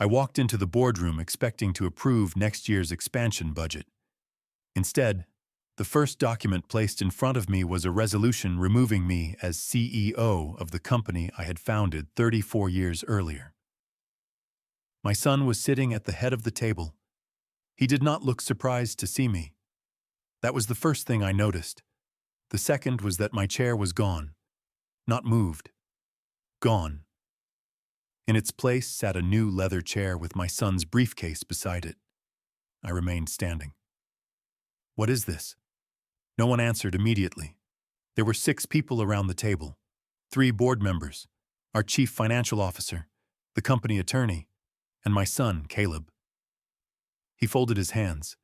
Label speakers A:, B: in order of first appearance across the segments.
A: I walked into the boardroom expecting to approve next year's expansion budget. Instead, the first document placed in front of me was a resolution removing me as CEO of the company I had founded 34 years earlier. My son was sitting at the head of the table. He did not look surprised to see me. That was the first thing I noticed. The second was that my chair was gone. Not moved. Gone. In its place sat a new leather chair with my son's briefcase beside it. I remained standing. "What is this?" No one answered immediately. There were 6 people around the table. 3 board members, our chief financial officer, the company attorney, and my son, Caleb. He folded his hands.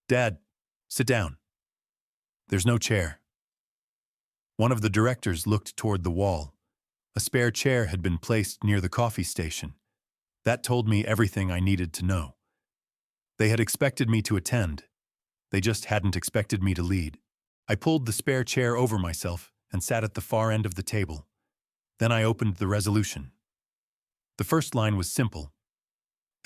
A: "Dad, sit down." "There's no chair." One of the directors looked toward the wall. A spare chair had been placed near the coffee station. That told me everything I needed to know. They had expected me to attend. They just hadn't expected me to lead. I pulled the spare chair over myself and sat at the far end of the table. Then I opened the resolution. The first line was simple.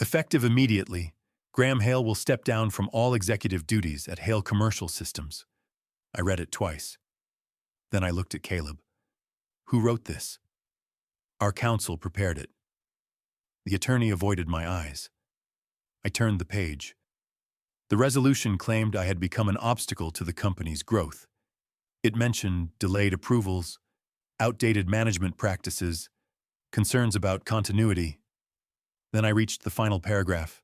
A: Effective immediately, Graham Hale will step down from all executive duties at Hale Commercial Systems. I read it twice. Then I looked at Caleb. "Who wrote this?" "Our counsel prepared it." The attorney avoided my eyes. I turned the page. The resolution claimed I had become an obstacle to the company's growth. It mentioned delayed approvals, outdated management practices, concerns about continuity. Then I reached the final paragraph.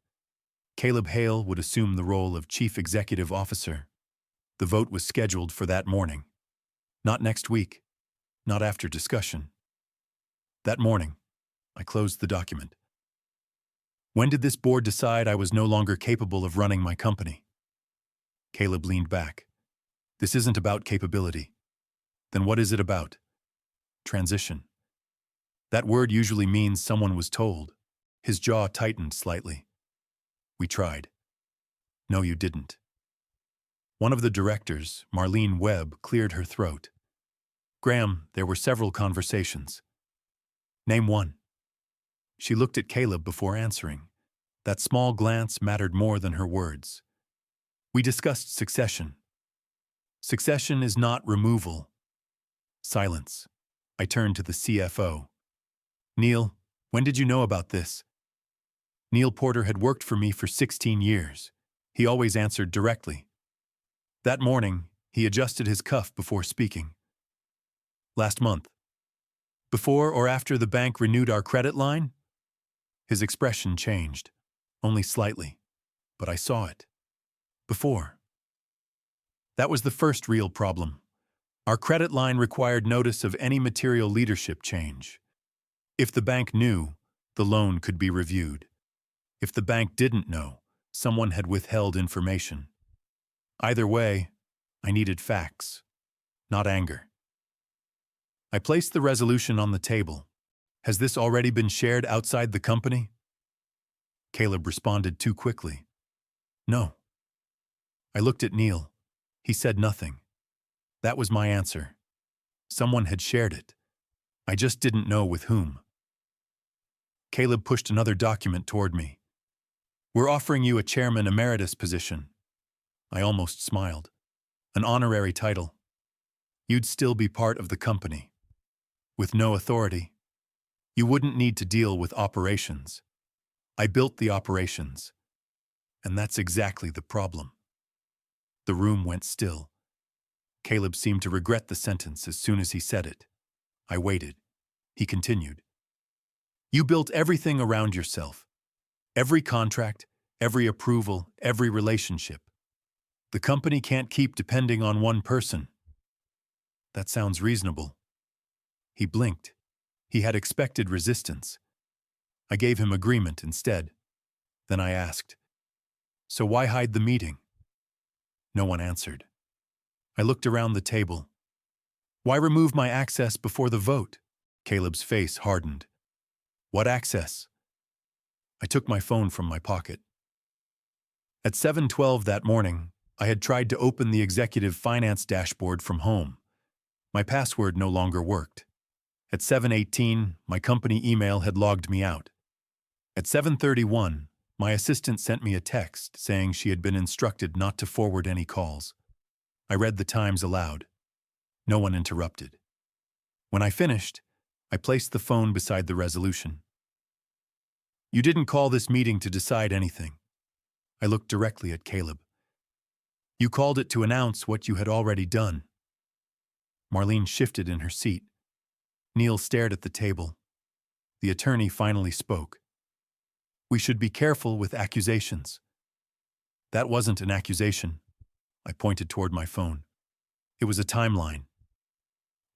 A: Caleb Hale would assume the role of Chief Executive Officer. The vote was scheduled for that morning. Not next week. Not after discussion. That morning, I closed the document. When did this board decide I was no longer capable of running my company? Caleb leaned back. "This isn't about capability." "Then what is it about?" "Transition." That word usually means someone was told. His jaw tightened slightly. "We tried." "No, you didn't." One of the directors, Marlene Webb, cleared her throat. "Graham, there were several conversations." "Name one." She looked at Caleb before answering. That small glance mattered more than her words. "We discussed succession." "Succession is not removal." Silence. I turned to the CFO. "Neil, when did you know about this?" Neil Porter had worked for me for 16 years. He always answered directly. That morning, he adjusted his cuff before speaking. "Last month." "Before or after the bank renewed our credit line?" His expression changed, only slightly, but I saw it. "Before." That was the first real problem. Our credit line required notice of any material leadership change. If the bank knew, the loan could be reviewed. If the bank didn't know, someone had withheld information. Either way, I needed facts, not anger. I placed the resolution on the table. "Has this already been shared outside the company?" Caleb responded too quickly. "No." I looked at Neil. He said nothing. That was my answer. Someone had shared it. I just didn't know with whom. Caleb pushed another document toward me. "We're offering you a chairman emeritus position." I almost smiled. An honorary title. You'd still be part of the company. With no authority. You wouldn't need to deal with operations. I built the operations. And that's exactly the problem. The room went still. Caleb seemed to regret the sentence as soon as he said it. I waited. He continued. "You built everything around yourself. Every contract, every approval, every relationship. The company can't keep depending on one person." "That sounds reasonable." He blinked. He had expected resistance. I gave him agreement instead. Then I asked, "So why hide the meeting?" No one answered. I looked around the table. "Why remove my access before the vote?" Caleb's face hardened. "What access?" I took my phone from my pocket. At 7:12 that morning, I had tried to open the executive finance dashboard from home. My password no longer worked. At 7:18, my company email had logged me out. At 7:31, my assistant sent me a text saying she had been instructed not to forward any calls. I read the times aloud. No one interrupted. When I finished, I placed the phone beside the resolution. You didn't call this meeting to decide anything. I looked directly at Caleb. You called it to announce what you had already done. Marlene shifted in her seat. Neil stared at the table. The attorney finally spoke. We should be careful with accusations. That wasn't an accusation. I pointed toward my phone. It was a timeline.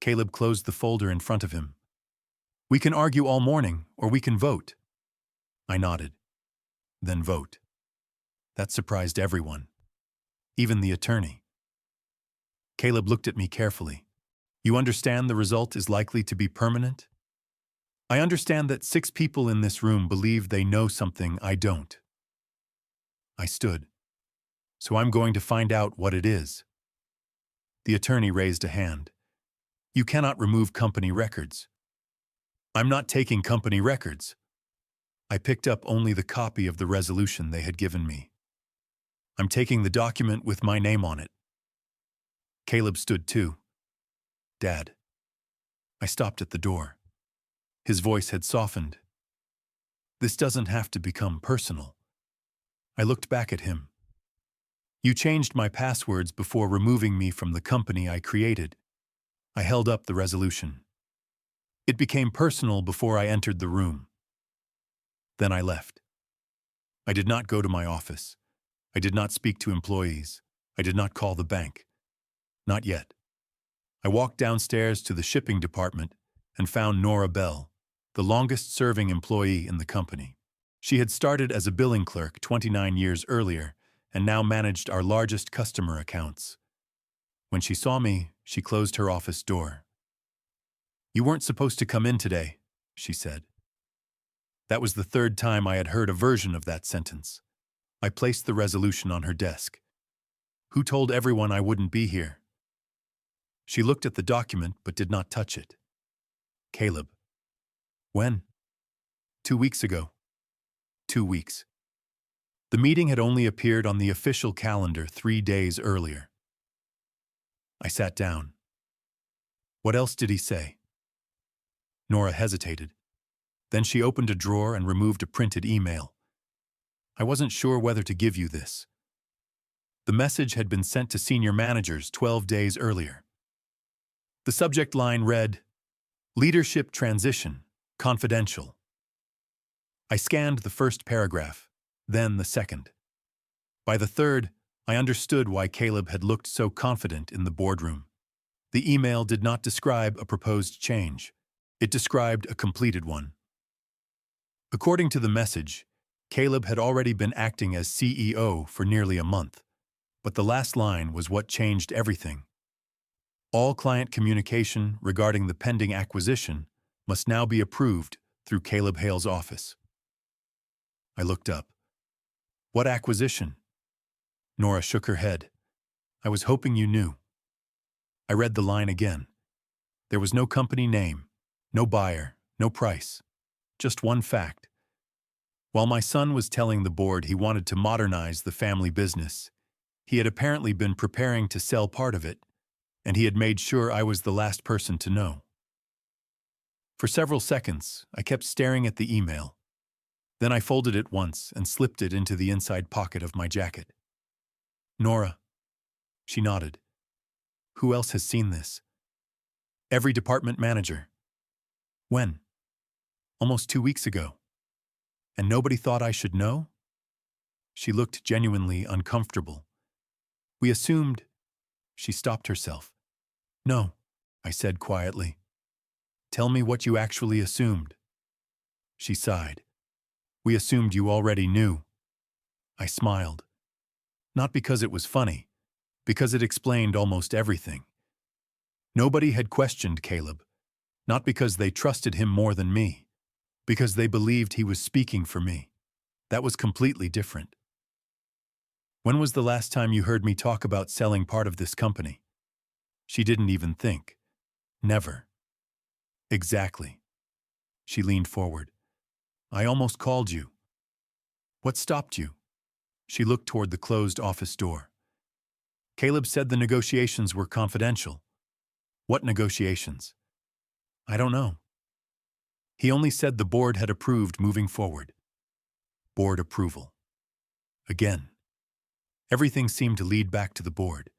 A: Caleb closed the folder in front of him. We can argue all morning, or we can vote. I nodded. Then vote. That surprised everyone. Even the attorney. Caleb looked at me carefully. You understand the result is likely to be permanent? I understand that 6 people in this room believe they know something I don't. I stood. So I'm going to find out what it is. The attorney raised a hand. You cannot remove company records. I'm not taking company records. I picked up only the copy of the resolution they had given me. I'm taking the document with my name on it. Caleb stood too. Dad. I stopped at the door. His voice had softened. This doesn't have to become personal. I looked back at him. You changed my passwords before removing me from the company I created. I held up the resolution. It became personal before I entered the room. Then I left. I did not go to my office. I did not speak to employees. I did not call the bank. Not yet. I walked downstairs to the shipping department and found Nora Bell, the longest-serving employee in the company. She had started as a billing clerk 29 years earlier and now managed our largest customer accounts. When she saw me, she closed her office door. You weren't supposed to come in today, she said. That was the 3rd time I had heard a version of that sentence. I placed the resolution on her desk. Who told everyone I wouldn't be here? She looked at the document but did not touch it. Caleb. When? 2 weeks ago. 2 weeks. The meeting had only appeared on the official calendar 3 days earlier. I sat down. What else did he say? Nora hesitated. Then she opened a drawer and removed a printed email. I wasn't sure whether to give you this. The message had been sent to senior managers 12 days earlier. The subject line read, Leadership Transition, Confidential. I scanned the first paragraph, then the second. By the third, I understood why Caleb had looked so confident in the boardroom. The email did not describe a proposed change. It described a completed one. According to the message, Caleb had already been acting as CEO for nearly a month, but the last line was what changed everything. All client communication regarding the pending acquisition must now be approved through Caleb Hale's office. I looked up. What acquisition? Nora shook her head. I was hoping you knew. I read the line again. There was no company name, no buyer, no price. Just one fact. While my son was telling the board he wanted to modernize the family business, he had apparently been preparing to sell part of it, and he had made sure I was the last person to know. For several seconds, I kept staring at the email. Then I folded it once and slipped it into the inside pocket of my jacket. Nora. She nodded. Who else has seen this? Every department manager. When? Almost 2 weeks ago. And nobody thought I should know? She looked genuinely uncomfortable. We assumed... She stopped herself. No, I said quietly. Tell me what you actually assumed. She sighed. We assumed you already knew. I smiled. Not because it was funny, because it explained almost everything. Nobody had questioned Caleb, not because they trusted him more than me, because they believed he was speaking for me. That was completely different. When was the last time you heard me talk about selling part of this company? She didn't even think. Never. Exactly. She leaned forward. I almost called you. What stopped you? She looked toward the closed office door. Caleb said the negotiations were confidential. What negotiations? I don't know. He only said the board had approved moving forward. Board approval. Again. Everything seemed to lead back to the board,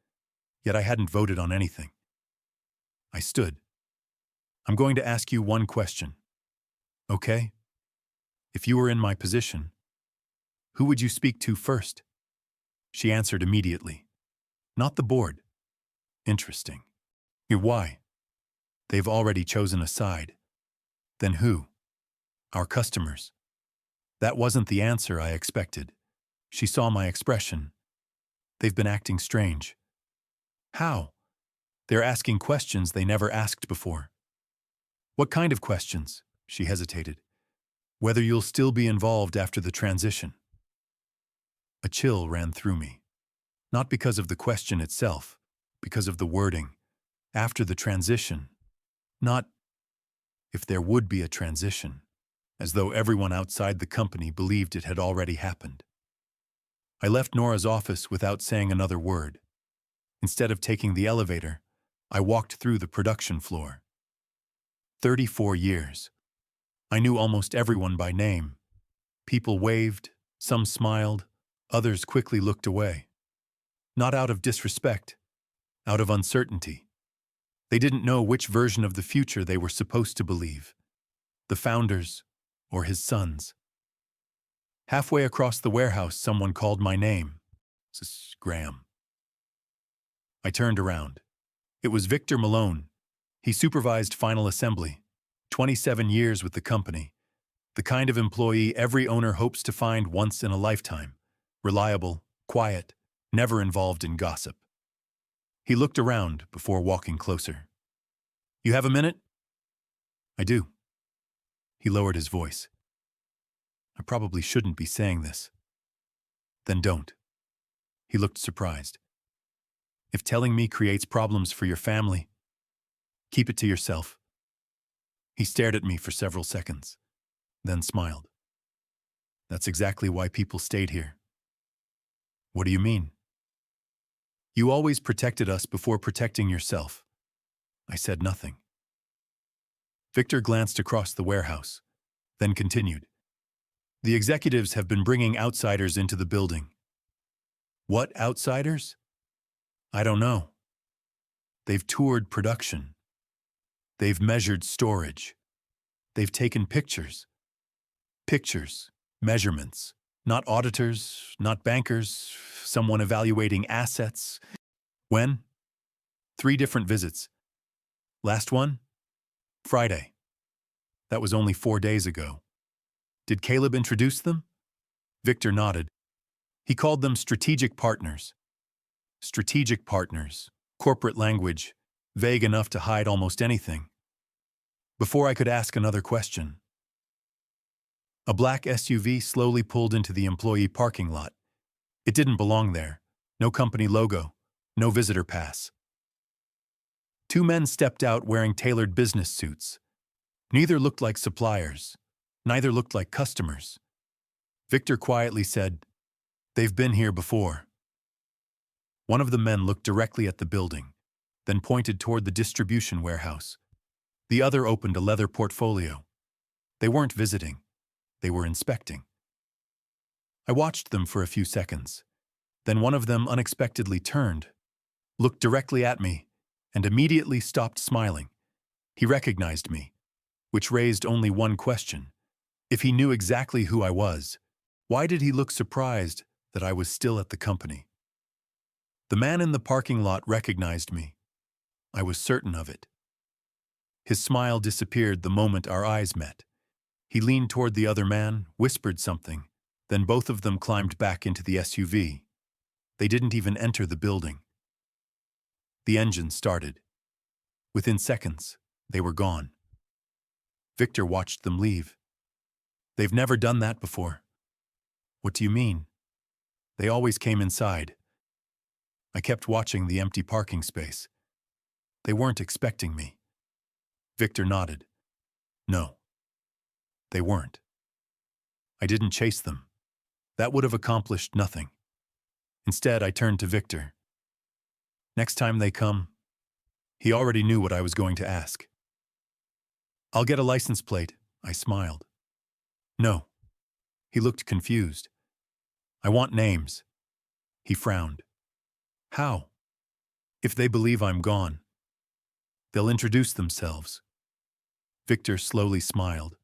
A: yet I hadn't voted on anything. I stood. I'm going to ask you one question. Okay? If you were in my position, who would you speak to first? She answered immediately. Not the board. Interesting. Why? They've already chosen a side. Then who? Our customers. That wasn't the answer I expected. She saw my expression. They've been acting strange. How? They're asking questions they never asked before. What kind of questions? She hesitated. Whether you'll still be involved after the transition. A chill ran through me. Not because of the question itself, because of the wording. After the transition. Not if there would be a transition, as though everyone outside the company believed it had already happened. I left Nora's office without saying another word. Instead of taking the elevator, I walked through the production floor. 34 years. I knew almost everyone by name. People waved, some smiled, others quickly looked away. Not out of disrespect, out of uncertainty. They didn't know which version of the future they were supposed to believe. The founders or his sons. Halfway across the warehouse, someone called my name. Graham. I turned around. It was Victor Malone. He supervised final assembly. 27 years with the company. The kind of employee every owner hopes to find once in a lifetime. Reliable, quiet, never involved in gossip. He looked around before walking closer. You have a minute? I do. He lowered his voice. I probably shouldn't be saying this. Then don't. He looked surprised. If telling me creates problems for your family, keep it to yourself. He stared at me for several seconds, then smiled. That's exactly why people stayed here. What do you mean? You always protected us before protecting yourself. I said nothing. Victor glanced across the warehouse, then continued. The executives have been bringing outsiders into the building. What outsiders? I don't know. They've toured production. They've measured storage. They've taken pictures. Pictures, measurements. Not auditors, not bankers, someone evaluating assets. When? 3 different visits. Last one? Friday. That was only 4 days ago. Did Caleb introduce them? Victor nodded. He called them strategic partners. Strategic partners. Corporate language, vague enough to hide almost anything. Before I could ask another question, a black SUV slowly pulled into the employee parking lot. It didn't belong there. No company logo, no visitor pass. 2 men stepped out wearing tailored business suits. Neither looked like suppliers. Neither looked like customers. Victor quietly said, "They've been here before." One of the men looked directly at the building, then pointed toward the distribution warehouse. The other opened a leather portfolio. They weren't visiting. They were inspecting. I watched them for a few seconds. Then one of them unexpectedly turned, looked directly at me, and immediately stopped smiling. He recognized me, which raised only one question. If he knew exactly who I was, why did he look surprised that I was still at the company? The man in the parking lot recognized me. I was certain of it. His smile disappeared the moment our eyes met. He leaned toward the other man, whispered something, then both of them climbed back into the SUV. They didn't even enter the building. The engine started. Within seconds, they were gone. Victor watched them leave. They've never done that before. What do you mean? They always came inside. I kept watching the empty parking space. They weren't expecting me. Victor nodded. No, they weren't. I didn't chase them. That would have accomplished nothing. Instead, I turned to Victor. Next time they come, he already knew what I was going to ask. I'll get a license plate, I smiled. No. He looked confused. I want names. He frowned. How? If they believe I'm gone, they'll introduce themselves. Victor slowly smiled.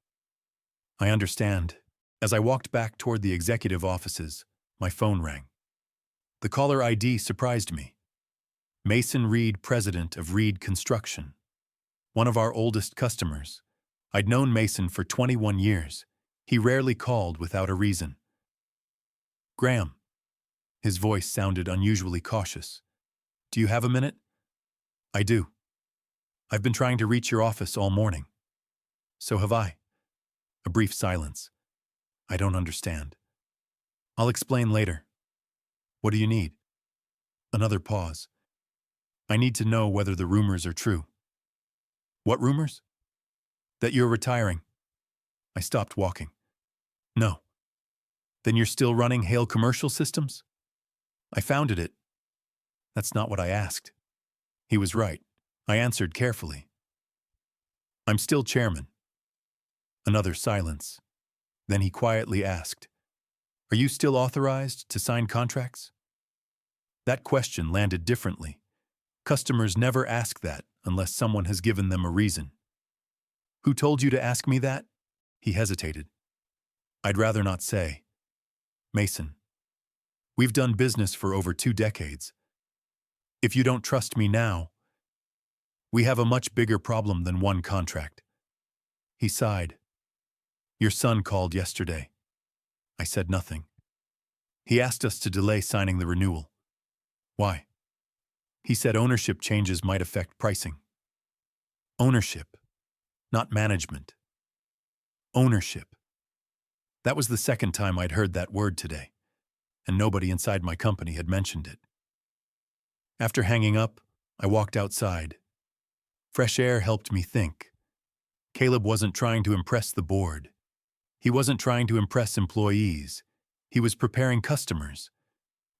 A: I understand. As I walked back toward the executive offices, my phone rang. The caller ID surprised me. Mason Reed, president of Reed Construction. One of our oldest customers. I'd known Mason for 21 years. He rarely called without a reason. Graham. His voice sounded unusually cautious. Do you have a minute? I do. I've been trying to reach your office all morning. So have I. A brief silence. I don't understand. I'll explain later. What do you need? Another pause. I need to know whether the rumors are true. What rumors? That you're retiring. I stopped walking. No. Then you're still running Hale Commercial Systems? I founded it. That's not what I asked. He was right. I answered carefully. I'm still chairman. Another silence. Then he quietly asked, Are you still authorized to sign contracts? That question landed differently. Customers never ask that unless someone has given them a reason. Who told you to ask me that? He hesitated. I'd rather not say. Mason. We've done business for over 2 decades. If you don't trust me now, we have a much bigger problem than one contract. He sighed. Your son called yesterday. I said nothing. He asked us to delay signing the renewal. Why? He said ownership changes might affect pricing. Ownership, not management. Ownership. That was the second time I'd heard that word today, and nobody inside my company had mentioned it. After hanging up, I walked outside. Fresh air helped me think. Caleb wasn't trying to impress the board. He wasn't trying to impress employees. He was preparing customers,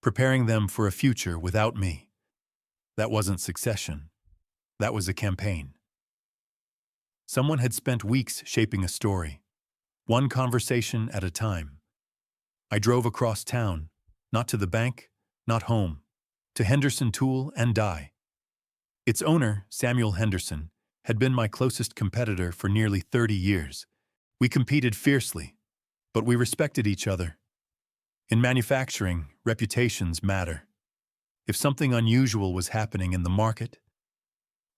A: preparing them for a future without me. That wasn't succession. That was a campaign. Someone had spent weeks shaping a story, one conversation at a time. I drove across town, not to the bank, not home, to Henderson Tool and Die. Its owner, Samuel Henderson, had been my closest competitor for nearly 30 years. We competed fiercely, but we respected each other. In manufacturing, reputations matter. If something unusual was happening in the market,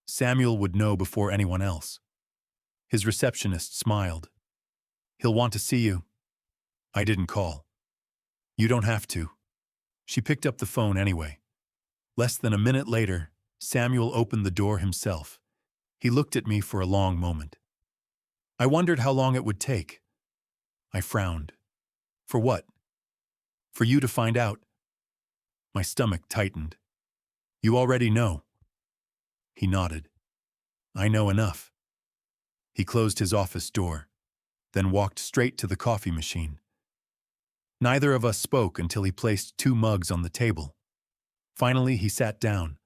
A: Samuel would know before anyone else. His receptionist smiled. He'll want to see you. I didn't call. You don't have to. She picked up the phone anyway. Less than a minute later, Samuel opened the door himself. He looked at me for a long moment. I wondered how long it would take. I frowned. For what? For you to find out. My stomach tightened. You already know. He nodded. I know enough. He closed his office door, then walked straight to the coffee machine. Neither of us spoke until he placed 2 mugs on the table. Finally, he sat down.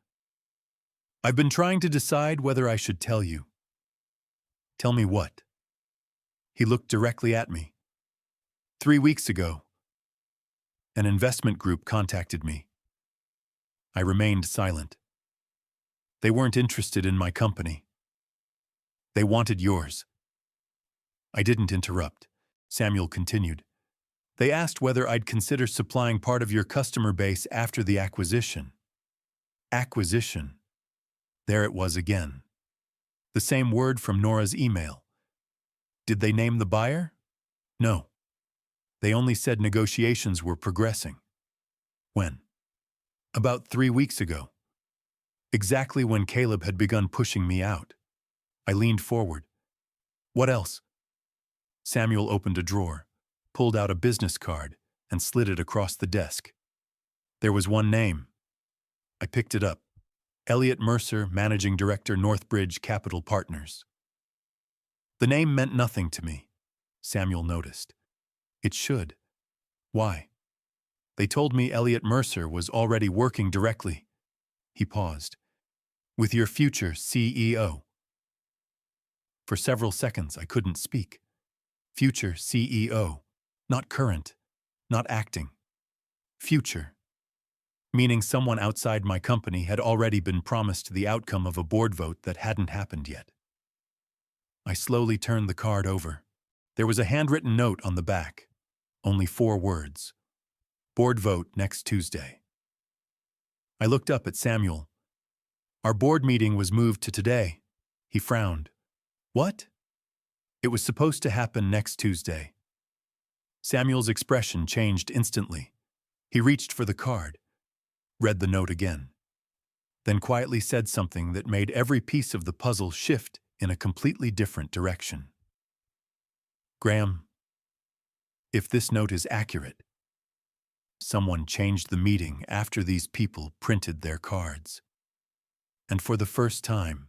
A: I've been trying to decide whether I should tell you. Tell me what? He looked directly at me. 3 weeks ago, an investment group contacted me. I remained silent. They weren't interested in my company. They wanted yours. I didn't interrupt. Samuel continued. They asked whether I'd consider supplying part of your customer base after the acquisition. Acquisition. There it was again. The same word from Nora's email. Did they name the buyer? No. They only said negotiations were progressing. When? About 3 weeks ago. Exactly when Caleb had begun pushing me out. I leaned forward. What else? Samuel opened a drawer, pulled out a business card, and slid it across the desk. There was one name. I picked it up. Elliot Mercer, Managing Director, Northbridge Capital Partners. The name meant nothing to me, Samuel noticed. It should. Why? They told me Elliot Mercer was already working directly. He paused. With your future CEO. For several seconds, I couldn't speak. Future CEO. Not current. Not acting. Future. Meaning someone outside my company had already been promised the outcome of a board vote that hadn't happened yet. I slowly turned the card over. There was a handwritten note on the back. Only 4 words. Board vote next Tuesday. I looked up at Samuel. Our board meeting was moved to today. He frowned. What? It was supposed to happen next Tuesday. Samuel's expression changed instantly. He reached for the card, read the note again, then quietly said something that made every piece of the puzzle shift in a completely different direction. Graham, if this note is accurate, someone changed the meeting after these people printed their cards. And for the first time,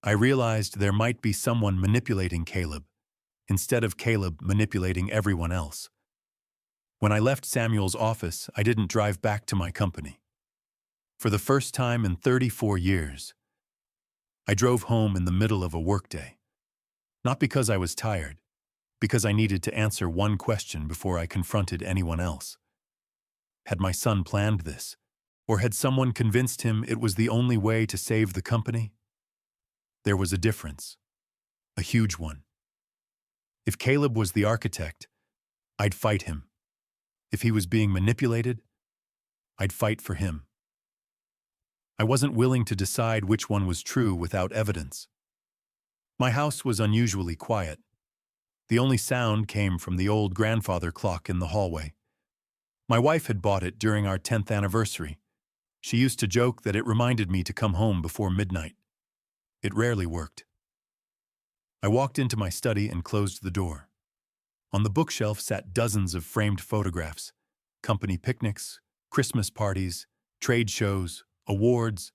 A: I realized there might be someone manipulating Caleb, instead of Caleb manipulating everyone else. When I left Samuel's office, I didn't drive back to my company. For the first time in 34 years, I drove home in the middle of a workday. Not because I was tired, because I needed to answer one question before I confronted anyone else. Had my son planned this? Or had someone convinced him it was the only way to save the company? There was a difference. A huge one. If Caleb was the architect, I'd fight him. If he was being manipulated, I'd fight for him. I wasn't willing to decide which one was true without evidence. My house was unusually quiet. The only sound came from the old grandfather clock in the hallway. My wife had bought it during our 10th anniversary. She used to joke that it reminded me to come home before midnight. It rarely worked. I walked into my study and closed the door. On the bookshelf sat dozens of framed photographs, company picnics, Christmas parties, trade shows, awards.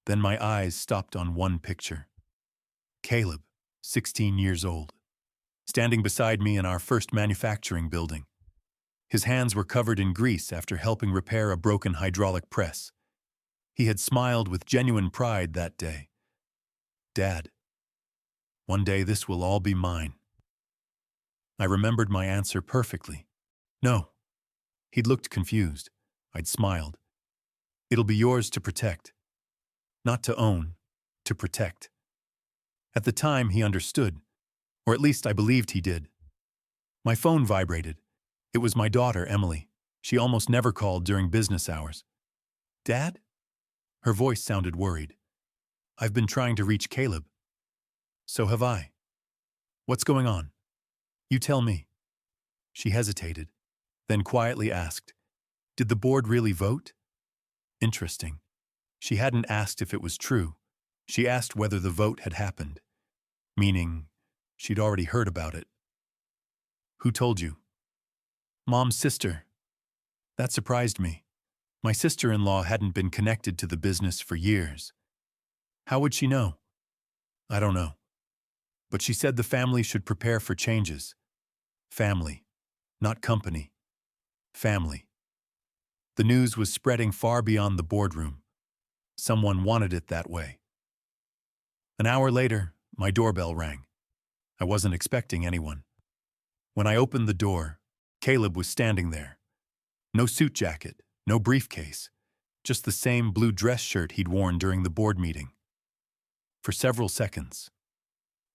A: Then my eyes stopped on one picture. Caleb, 16 years old, standing beside me in our first manufacturing building. His hands were covered in grease after helping repair a broken hydraulic press. He had smiled with genuine pride that day. Dad, one day this will all be mine. I remembered my answer perfectly. No. He'd looked confused. I'd smiled. It'll be yours to protect. Not to own, to protect. At the time, he understood, or at least I believed he did. My phone vibrated. It was my daughter, Emily. She almost never called during business hours. Dad? Her voice sounded worried. I've been trying to reach Caleb. So have I. What's going on? You tell me. She hesitated, then quietly asked, Did the board really vote? Interesting. She hadn't asked if it was true. She asked whether the vote had happened. Meaning, she'd already heard about it. Who told you? Mom's sister. That surprised me. My sister-in-law hadn't been connected to the business for years. How would she know? I don't know. But she said the family should prepare for changes. Family, not company. Family. The news was spreading far beyond the boardroom. Someone wanted it that way. An hour later, my doorbell rang. I wasn't expecting anyone. When I opened the door, Caleb was standing there. No suit jacket, no briefcase, just the same blue dress shirt he'd worn during the board meeting. For several seconds,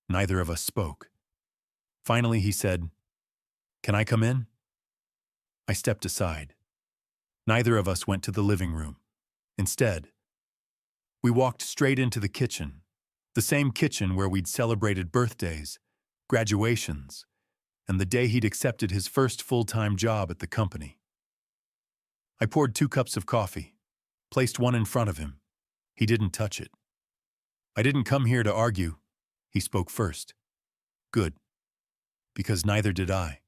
A: neither of us spoke. Finally, he said, Can I come in? I stepped aside. Neither of us went to the living room. Instead, we walked straight into the kitchen, the same kitchen where we'd celebrated birthdays, graduations, and the day he'd accepted his first full-time job at the company. I poured 2 cups of coffee, placed one in front of him. He didn't touch it. I didn't come here to argue. He spoke first. Good. Because neither did I.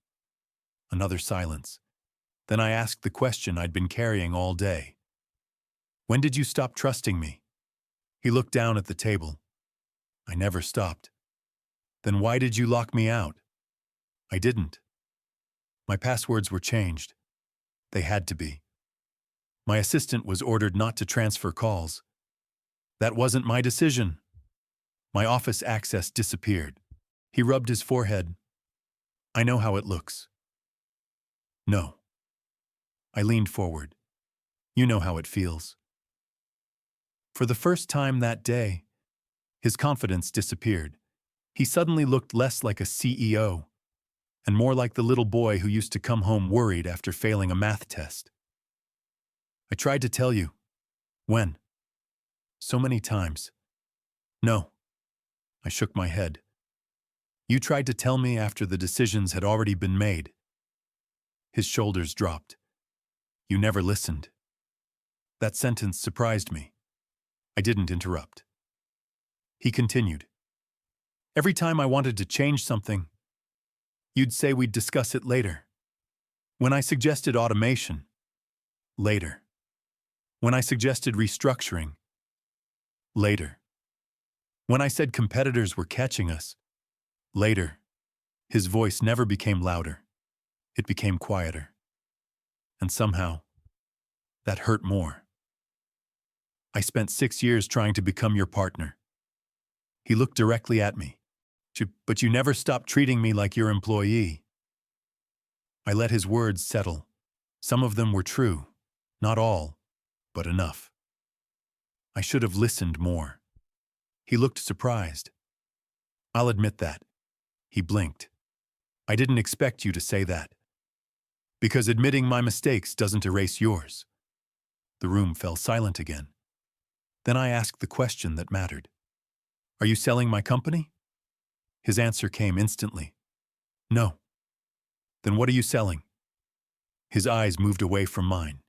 A: Another silence. Then I asked the question I'd been carrying all day. When did you stop trusting me? He looked down at the table. I never stopped. Then why did you lock me out? I didn't. My passwords were changed. They had to be. My assistant was ordered not to transfer calls. That wasn't my decision. My office access disappeared. He rubbed his forehead. I know how it looks. No. I leaned forward. You know how it feels. For the first time that day, his confidence disappeared. He suddenly looked less like a CEO and more like the little boy who used to come home worried after failing a math test. I tried to tell you. When? So many times. No. I shook my head. You tried to tell me after the decisions had already been made. His shoulders dropped. You never listened. That sentence surprised me. I didn't interrupt. He continued. Every time I wanted to change something, you'd say we'd discuss it later. When I suggested automation, later. When I suggested restructuring, later. When I said competitors were catching us, later. His voice never became louder. It became quieter. And somehow, that hurt more. I spent 6 years trying to become your partner. He looked directly at me. But you never stopped treating me like your employee. I let his words settle. Some of them were true. Not all, but enough. I should have listened more. He looked surprised. I'll admit that. He blinked. I didn't expect you to say that. Because admitting my mistakes doesn't erase yours. The room fell silent again. Then I asked the question that mattered. Are you selling my company? His answer came instantly. No. Then what are you selling? His eyes moved away from mine.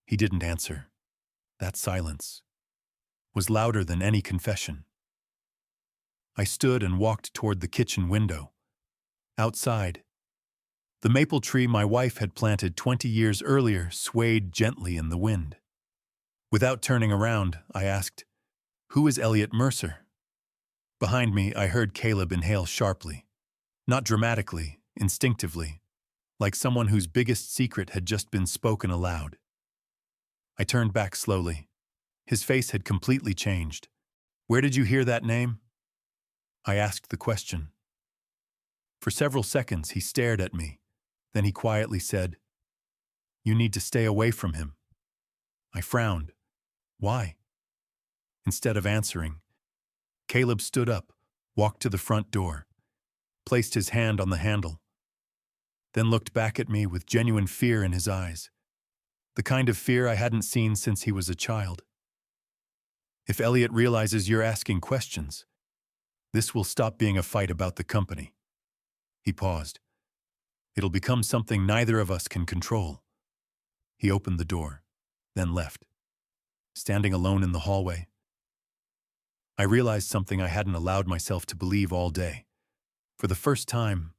A: He didn't answer. That silence was louder than any confession. I stood and walked toward the kitchen window. Outside, the maple tree my wife had planted 20 years earlier swayed gently in the wind. Without turning around, I asked, "Who is Elliot Mercer?" Behind me, I heard Caleb inhale sharply. Not dramatically, instinctively, like someone whose biggest secret had just been spoken aloud. I turned back slowly. His face had completely changed. Where did you hear that name? I asked the question. For several seconds, he stared at me. Then he quietly said, "You need to stay away from him." I frowned. Why? Instead of answering, Caleb stood up, walked to the front door, placed his hand on the handle, then looked back at me with genuine fear in his eyes, the kind of fear I hadn't seen since he was a child. If Elliot realizes you're asking questions, this will stop being a fight about the company. He paused. It'll become something neither of us can control. He opened the door, then left. Standing alone in the hallway, I realized something I hadn't allowed myself to believe all day. For the first time,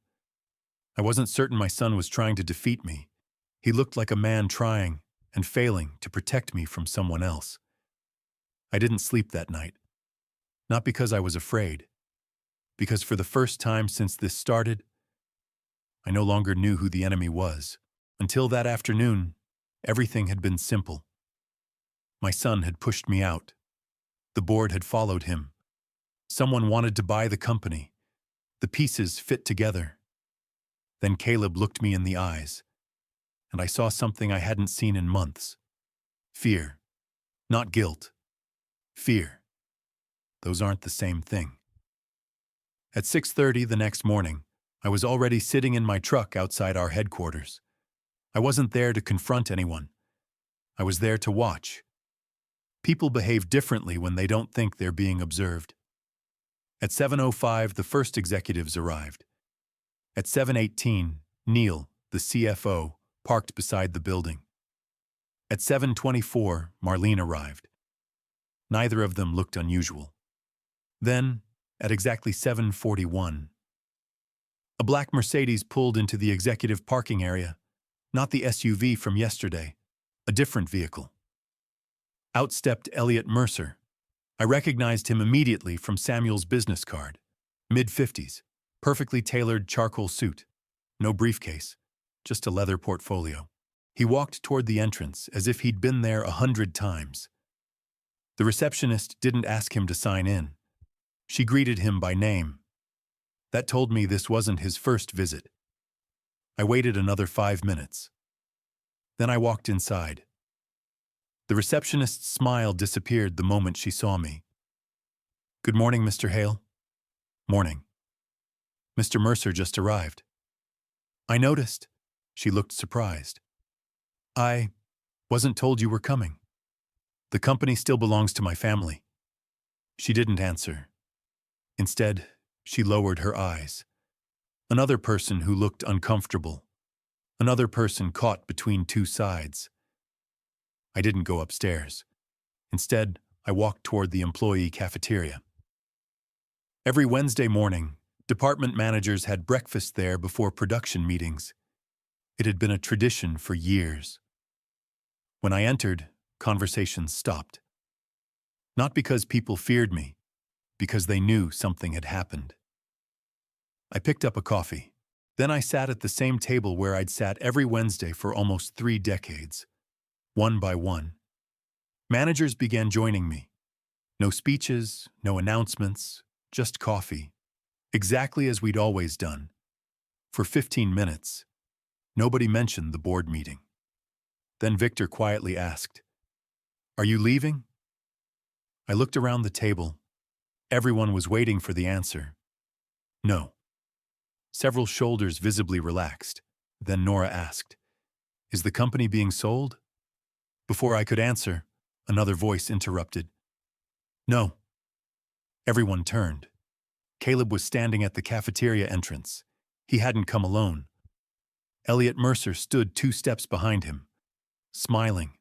A: I wasn't certain my son was trying to defeat me. He looked like a man trying and failing to protect me from someone else. I didn't sleep that night. Not because I was afraid, because for the first time since this started, I no longer knew who the enemy was. Until that afternoon, everything had been simple. My son had pushed me out. The board had followed him. Someone wanted to buy the company. The pieces fit together. Then Caleb looked me in the eyes, and I saw something I hadn't seen in months. Fear. Not guilt. Fear. Those aren't the same thing. At 6:30 the next morning, I was already sitting in my truck outside our headquarters. I wasn't there to confront anyone. I was there to watch. People behave differently when they don't think they're being observed. At 7:05, the first executives arrived. At 7:18, Neil, the CFO, parked beside the building. At 7:24, Marlene arrived. Neither of them looked unusual. Then, at exactly 7:41, a black Mercedes pulled into the executive parking area, not the SUV from yesterday, a different vehicle. Out stepped Elliot Mercer. I recognized him immediately from Samuel's business card. Mid-50s, perfectly tailored charcoal suit, no briefcase, just a leather portfolio. He walked toward the entrance as if he'd been there 100 times. The receptionist didn't ask him to sign in. She greeted him by name. That told me this wasn't his first visit. I waited another 5 minutes. Then I walked inside. The receptionist's smile disappeared the moment she saw me. "Good morning, Mr. Hale." "Morning. Mr. Mercer just arrived." "I noticed." She looked surprised. "I wasn't told you were coming. The company still belongs to my family." She didn't answer. Instead, she lowered her eyes. Another person who looked uncomfortable. Another person caught between two sides. I didn't go upstairs. Instead, I walked toward the employee cafeteria. Every Wednesday morning, department managers had breakfast there before production meetings. It had been a tradition for years. When I entered, conversations stopped. Not because people feared me, because they knew something had happened. I picked up a coffee. Then I sat at the same table where I'd sat every Wednesday for almost 3 decades. One by one, managers began joining me. No speeches, no announcements, just coffee. Exactly as we'd always done. For 15 minutes, nobody mentioned the board meeting. Then Victor quietly asked, "Are you leaving?" I looked around the table. Everyone was waiting for the answer. No. Several shoulders visibly relaxed. Then Nora asked, "Is the company being sold?" Before I could answer, another voice interrupted. "No." Everyone turned. Caleb was standing at the cafeteria entrance. He hadn't come alone. Elliot Mercer stood 2 steps behind him, smiling,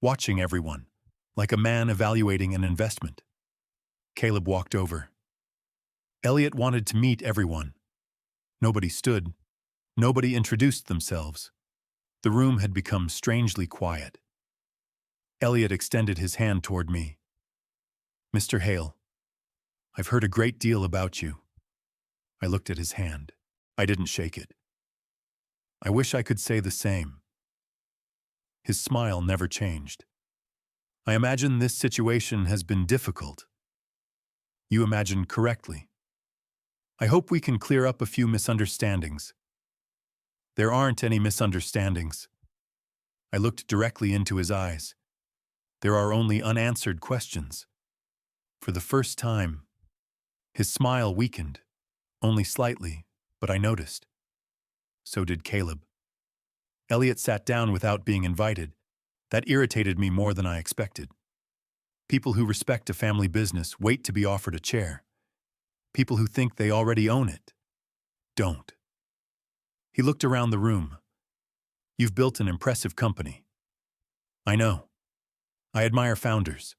A: watching everyone, like a man evaluating an investment. Caleb walked over. Elliot wanted to meet everyone. Nobody stood. Nobody introduced themselves. The room had become strangely quiet. Elliot extended his hand toward me. "Mr. Hale, I've heard a great deal about you." I looked at his hand. I didn't shake it. "I wish I could say the same." His smile never changed. "I imagine this situation has been difficult." "You imagined correctly. I hope we can clear up a few misunderstandings." "There aren't any misunderstandings." I looked directly into his eyes. "There are only unanswered questions." For the first time, his smile weakened, only slightly, but I noticed. So did Caleb. Elliot sat down without being invited. That irritated me more than I expected. People who respect a family business wait to be offered a chair. People who think they already own it don't. He looked around the room. "You've built an impressive company." "I know. I admire founders."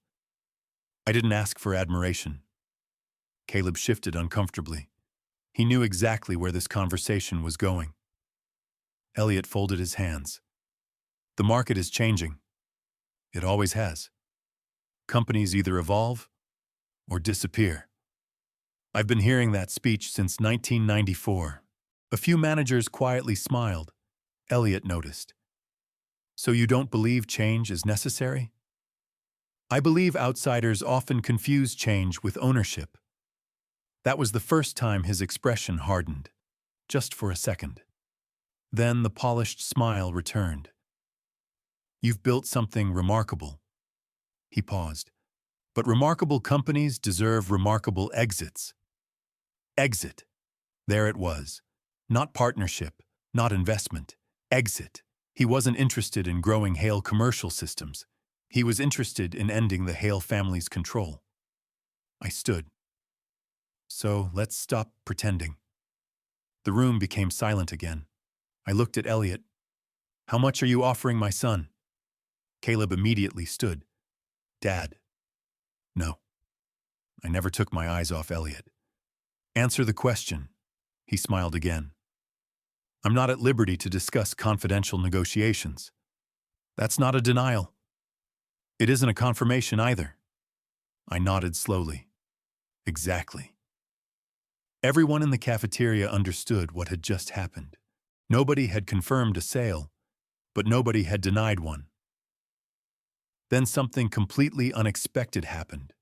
A: I didn't ask for admiration. Caleb shifted uncomfortably. He knew exactly where this conversation was going. Elliot folded his hands. "The market is changing. It always has. Companies either evolve or disappear." I've been hearing that speech since 1994. A few managers quietly smiled. Elliot noticed. "So you don't believe change is necessary?" "I believe outsiders often confuse change with ownership." That was the first time his expression hardened, just for a second. Then the polished smile returned. "You've built something remarkable." He paused. "But remarkable companies deserve remarkable exits." Exit. There it was. Not partnership, not investment. Exit. He wasn't interested in growing Hale Commercial Systems. He was interested in ending the Hale family's control. I stood. "So let's stop pretending." The room became silent again. I looked at Elliot. "How much are you offering my son?" Caleb immediately stood. "Dad." "No." I never took my eyes off Elliot. "Answer the question." He smiled again. "I'm not at liberty to discuss confidential negotiations." "That's not a denial." "It isn't a confirmation either." I nodded slowly. "Exactly." Everyone in the cafeteria understood what had just happened. Nobody had confirmed a sale, but nobody had denied one. Then something completely unexpected happened.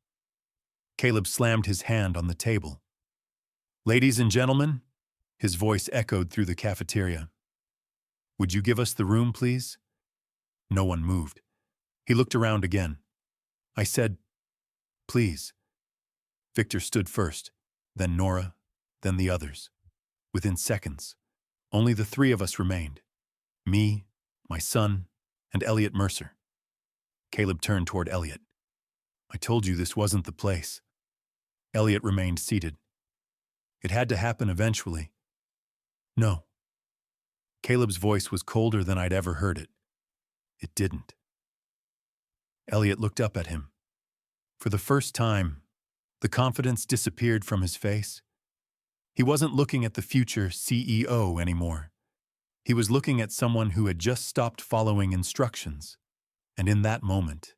A: Caleb slammed his hand on the table. "Ladies and gentlemen," his voice echoed through the cafeteria. "Would you give us the room, please?" No one moved. He looked around again. I said, "Please." Victor stood first, then Nora, then the others. Within seconds, only the three of us remained. Me, my son, and Elliot Mercer. Caleb turned toward Elliot. "I told you this wasn't the place." Elliot remained seated. "It had to happen eventually." "No." Caleb's voice was colder than I'd ever heard it. "It didn't." Elliot looked up at him. For the first time, the confidence disappeared from his face. He wasn't looking at the future CEO anymore. He was looking at someone who had just stopped following instructions. And in that moment,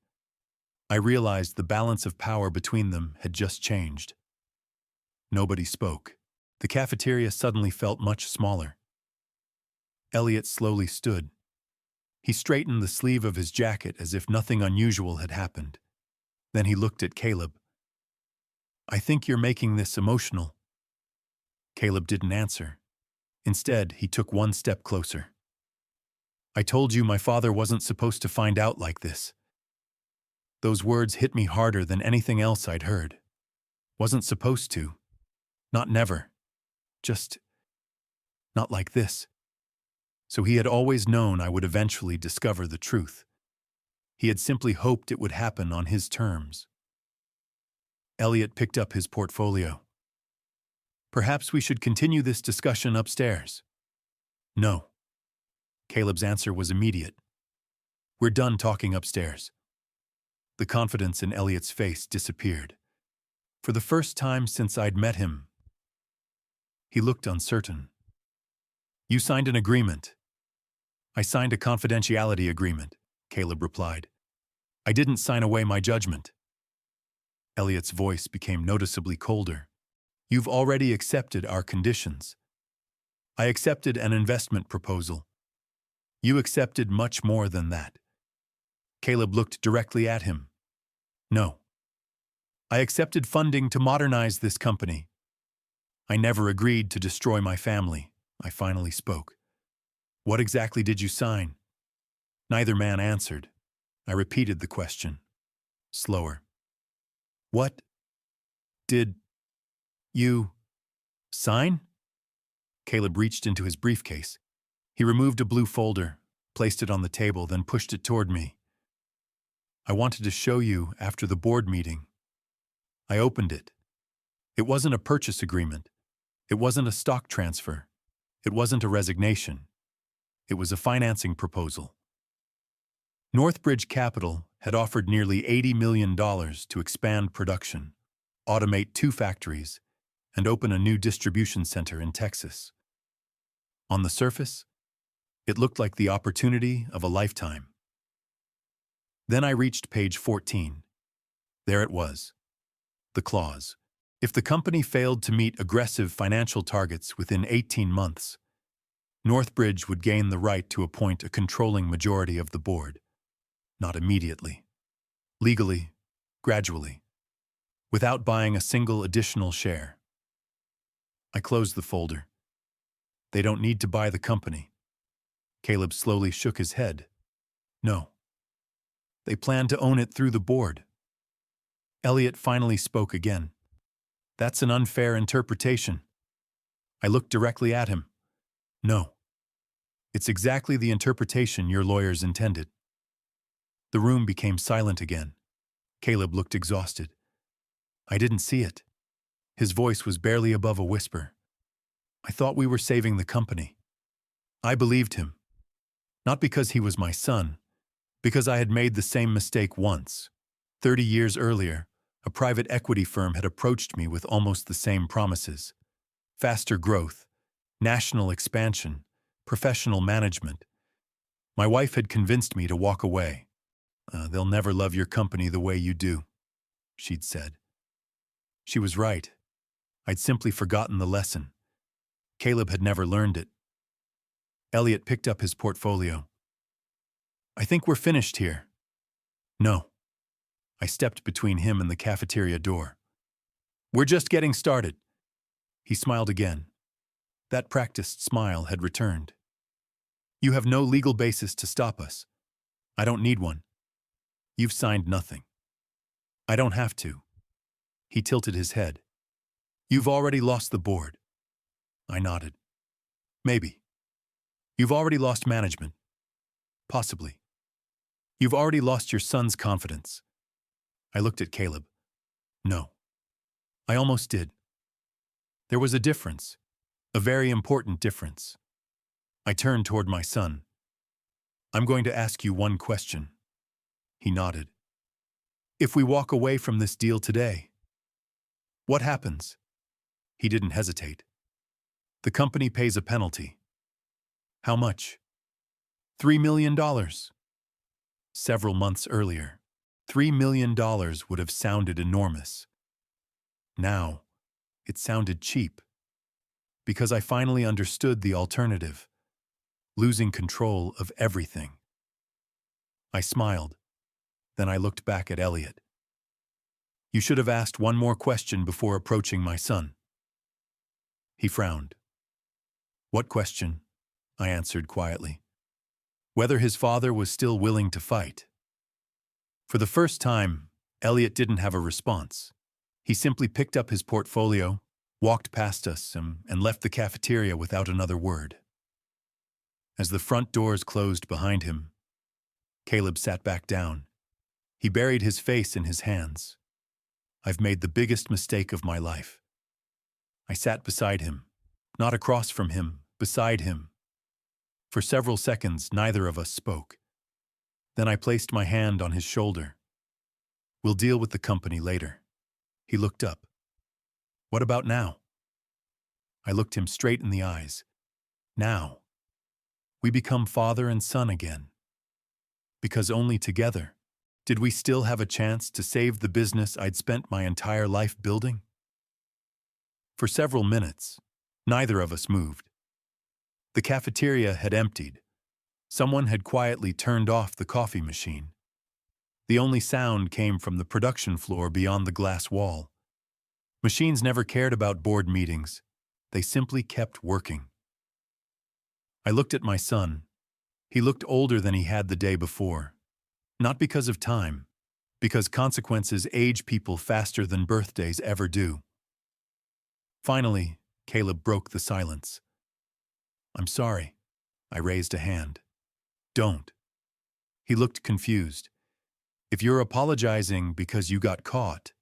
A: I realized the balance of power between them had just changed. Nobody spoke. The cafeteria suddenly felt much smaller. Elliot slowly stood. He straightened the sleeve of his jacket as if nothing unusual had happened. Then he looked at Caleb. "I think you're making this emotional." Caleb didn't answer. Instead, he took one step closer. "I told you my father wasn't supposed to find out like this." Those words hit me harder than anything else I'd heard. Wasn't supposed to. Not never. Just not like this. So he had always known I would eventually discover the truth. He had simply hoped it would happen on his terms. Elliot picked up his portfolio. "Perhaps we should continue this discussion upstairs." "No." Caleb's answer was immediate. "We're done talking upstairs." The confidence in Elliot's face disappeared. For the first time since I'd met him, he looked uncertain. "You signed an agreement." "I signed a confidentiality agreement," Caleb replied. "I didn't sign away my judgment." Elliot's voice became noticeably colder. "You've already accepted our conditions." "I accepted an investment proposal." "You accepted much more than that." Caleb looked directly at him. "No. I accepted funding to modernize this company." "I never agreed to destroy my family," I finally spoke. "What exactly did you sign?" Neither man answered. I repeated the question, slower. "What did you sign?" Caleb reached into his briefcase. He removed a blue folder, placed it on the table, then pushed it toward me. "I wanted to show you after the board meeting." I opened it. It wasn't a purchase agreement. It wasn't a stock transfer. It wasn't a resignation. It was a financing proposal. Northbridge Capital had offered nearly $80 million to expand production, automate 2 factories, and open a new distribution center in Texas. On the surface, it looked like the opportunity of a lifetime. Then I reached page 14. There it was. The clause. If the company failed to meet aggressive financial targets within 18 months, Northbridge would gain the right to appoint a controlling majority of the board. Not immediately. Legally, gradually, without buying a single additional share. I closed the folder. "They don't need to buy the company." Caleb slowly shook his head. "No. They plan to own it through the board." Elliot finally spoke again. "That's an unfair interpretation." I looked directly at him. "No. It's exactly the interpretation your lawyers intended." The room became silent again. Caleb looked exhausted. "I didn't see it." His voice was barely above a whisper. "I thought we were saving the company." I believed him. Not because he was my son, because I had made the same mistake once. 30 years earlier, a private equity firm had approached me with almost the same promises. Faster growth, national expansion, professional management. My wife had convinced me to walk away. "They'll never love your company the way you do," she'd said. She was right. I'd simply forgotten the lesson. Caleb had never learned it. Elliot picked up his portfolio. I think we're finished here. No. I stepped between him and the cafeteria door. We're just getting started. He smiled again. That practiced smile had returned. You have no legal basis to stop us. I don't need one. You've signed nothing. I don't have to. He tilted his head. You've already lost the board. I nodded. Maybe. You've already lost management. Possibly. You've already lost your son's confidence. I looked at Caleb. No. I almost did. There was a difference. A very important difference. I turned toward my son. I'm going to ask you one question. He nodded. If we walk away from this deal today, what happens? He didn't hesitate. The company pays a penalty. How much? $3 million. Several months earlier, $3 million would have sounded enormous. Now, it sounded cheap. Because I finally understood the alternative. Losing control of everything. I smiled. Then I looked back at Elliot. You should have asked one more question before approaching my son. He frowned. What question? I answered quietly. Whether his father was still willing to fight. For the first time, Elliot didn't have a response. He simply picked up his portfolio, walked past us, and left the cafeteria without another word. As the front doors closed behind him, Caleb sat back down. He buried his face in his hands. I've made the biggest mistake of my life. I sat beside him, not across from him, beside him. For several seconds, neither of us spoke. Then I placed my hand on his shoulder. We'll deal with the company later. He looked up. What about now? I looked him straight in the eyes. Now. We become father and son again. Because only together did we still have a chance to save the business I'd spent my entire life building. For several minutes, neither of us moved. The cafeteria had emptied. Someone had quietly turned off the coffee machine. The only sound came from the production floor beyond the glass wall. Machines never cared about board meetings. They simply kept working. I looked at my son. He looked older than he had the day before. Not because of time, because consequences age people faster than birthdays ever do. Finally, Caleb broke the silence. I'm sorry. I raised a hand. Don't. He looked confused. If you're apologizing because you got caught,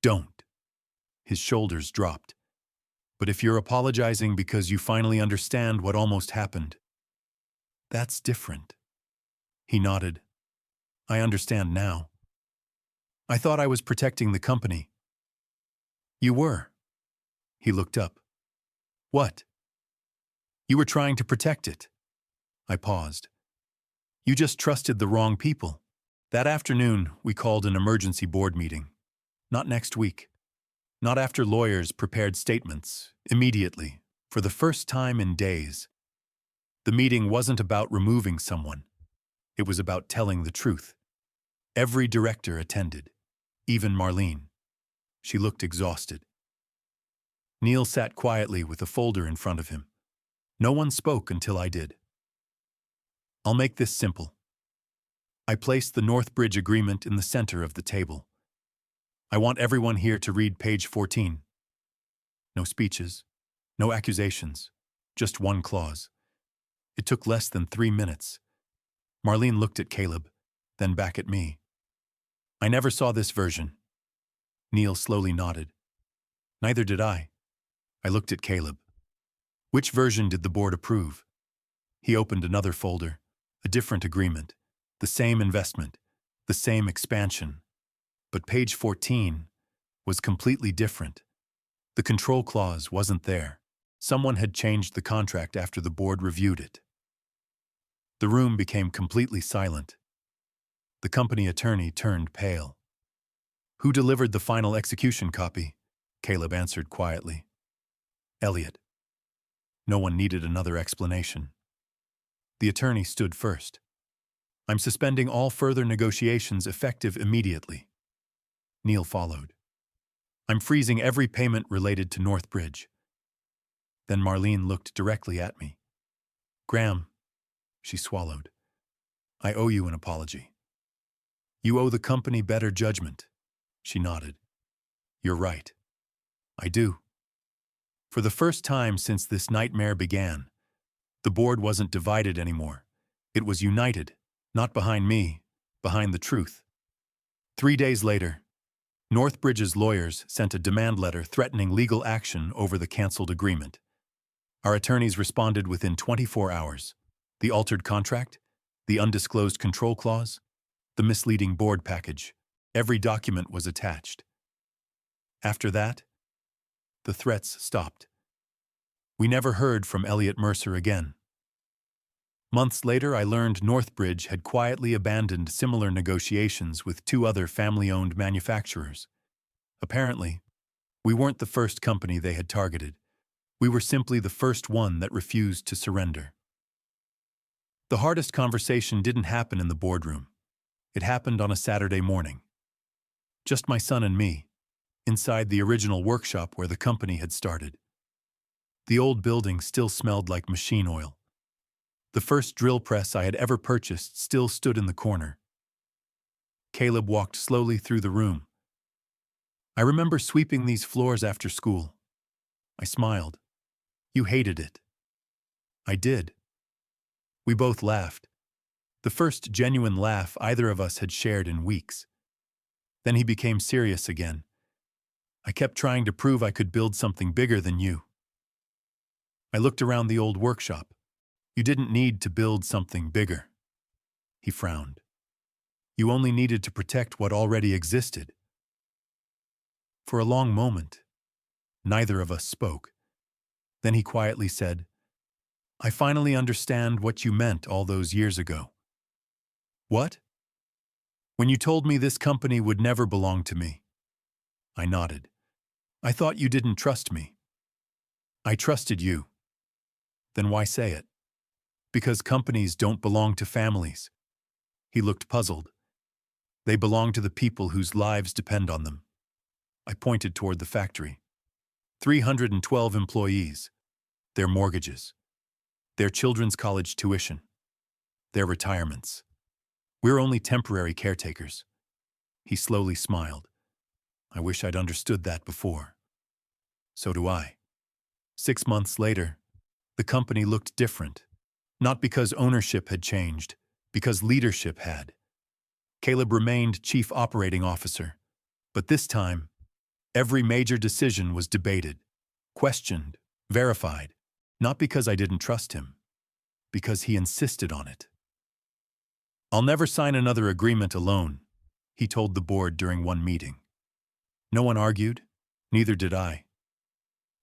A: don't. His shoulders dropped. But if you're apologizing because you finally understand what almost happened, that's different. He nodded. I understand now. I thought I was protecting the company. You were. He looked up. What? You were trying to protect it. I paused. You just trusted the wrong people. That afternoon, we called an emergency board meeting. Not next week. Not after lawyers prepared statements, immediately, for the first time in days. The meeting wasn't about removing someone. It was about telling the truth. Every director attended, even Marlene. She looked exhausted. Neil sat quietly with a folder in front of him. No one spoke until I did. I'll make this simple. I placed the Northbridge Agreement in the center of the table. I want everyone here to read page 14. No speeches, no accusations, just one clause. It took less than 3 minutes. Marlene looked at Caleb, then back at me. I never saw this version. Neil slowly nodded. Neither did I. I looked at Caleb. Which version did the board approve? He opened another folder, a different agreement, the same investment, the same expansion. But page 14 was completely different. The control clause wasn't there. Someone had changed the contract after the board reviewed it. The room became completely silent. The company attorney turned pale. Who delivered the final execution copy? Caleb answered quietly. Elliot. No one needed another explanation. The attorney stood first. I'm suspending all further negotiations effective immediately. Neil followed. I'm freezing every payment related to Northbridge. Then Marlene looked directly at me. Graham, she swallowed. I owe you an apology. You owe the company better judgment. She nodded. You're right. I do. For the first time since this nightmare began, the board wasn't divided anymore. It was united, not behind me, behind the truth. 3 days later, Northbridge's lawyers sent a demand letter threatening legal action over the canceled agreement. Our attorneys responded within 24 hours. The altered contract, the undisclosed control clause, the misleading board package, every document was attached. After that, the threats stopped. We never heard from Elliot Mercer again. Months later, I learned Northbridge had quietly abandoned similar negotiations with 2 other family-owned manufacturers. Apparently, we weren't the first company they had targeted. We were simply the first one that refused to surrender. The hardest conversation didn't happen in the boardroom. It happened on a Saturday morning. Just my son and me, inside the original workshop where the company had started. The old building still smelled like machine oil. The first drill press I had ever purchased still stood in the corner. Caleb walked slowly through the room. I remember sweeping these floors after school. I smiled. You hated it. I did. We both laughed. The first genuine laugh either of us had shared in weeks. Then he became serious again. I kept trying to prove I could build something bigger than you. I looked around the old workshop. You didn't need to build something bigger. He frowned. You only needed to protect what already existed. For a long moment, neither of us spoke. Then he quietly said, I finally understand what you meant all those years ago. What? When you told me this company would never belong to me. I nodded. I thought you didn't trust me. I trusted you. Then why say it? Because companies don't belong to families. He looked puzzled. They belong to the people whose lives depend on them. I pointed toward the factory. 312 employees, their mortgages, their children's college tuition, their retirements. We're only temporary caretakers. He slowly smiled. I wish I'd understood that before. So do I. 6 months later, the company looked different. Not because ownership had changed, because leadership had. Caleb remained chief operating officer, but this time, every major decision was debated, questioned, verified, not because I didn't trust him, because he insisted on it. I'll never sign another agreement alone, he told the board during one meeting. No one argued, neither did I.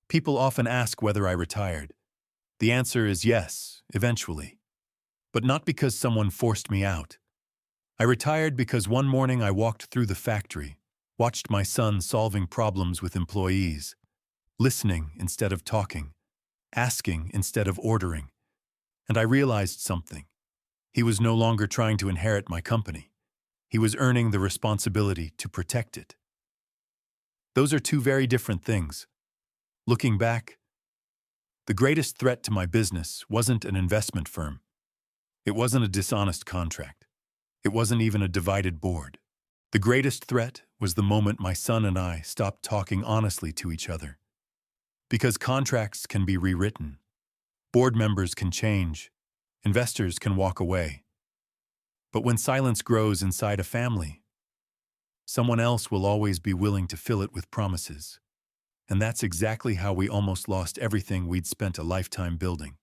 A: People often ask whether I retired. The answer is yes, eventually. But not because someone forced me out. I retired because one morning I walked through the factory, watched my son solving problems with employees, listening instead of talking, asking instead of ordering. And I realized something. He was no longer trying to inherit my company. He was earning the responsibility to protect it. Those are 2 very different things. Looking back, the greatest threat to my business wasn't an investment firm. It wasn't a dishonest contract. It wasn't even a divided board. The greatest threat was the moment my son and I stopped talking honestly to each other. Because contracts can be rewritten. Board members can change. Investors can walk away. But when silence grows inside a family, someone else will always be willing to fill it with promises. And that's exactly how we almost lost everything we'd spent a lifetime building.